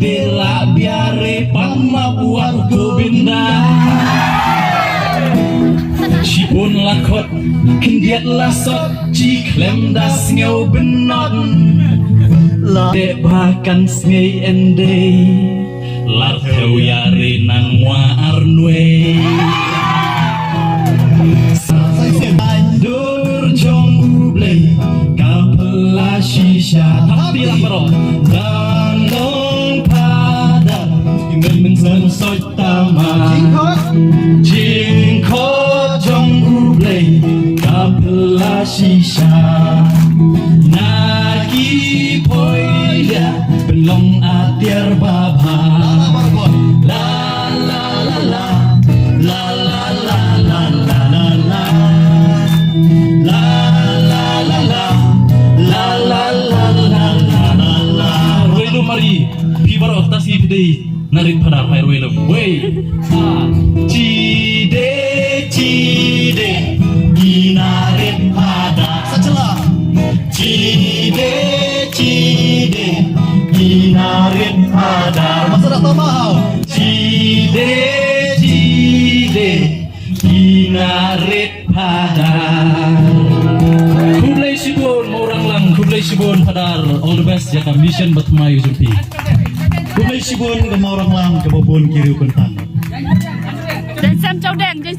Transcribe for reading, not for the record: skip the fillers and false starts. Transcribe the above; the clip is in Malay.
tela biare pamapuan Govinda Sipun lakot kendiat lasot Ciklem das ngau benot Dek bahkan sngai ende Lar teu yare nang wa arnwe Dur jong ublei Kapela shisha Tapi lang baro Danong padar Imen sen soi tama Jingkot jong ublei Kapela shisha Nagi poida Belong atir baba La la la la La la la la la la la La la la la La la la la la la la Roilo mari Pibar otas ipdei Narit padar hai roilo Wey Cide cide Inarit padar Sajalah. Cide cide Inarit padar Masa dah tahu mau. Cide cide Inarit padar Kublai Sibon orang lang Kublai Sibon padar all the best ya mission buat mayu jumpi Kublai Sibon ke orang lang ke babon kiri pentang. Dân xem châu đen, dân xem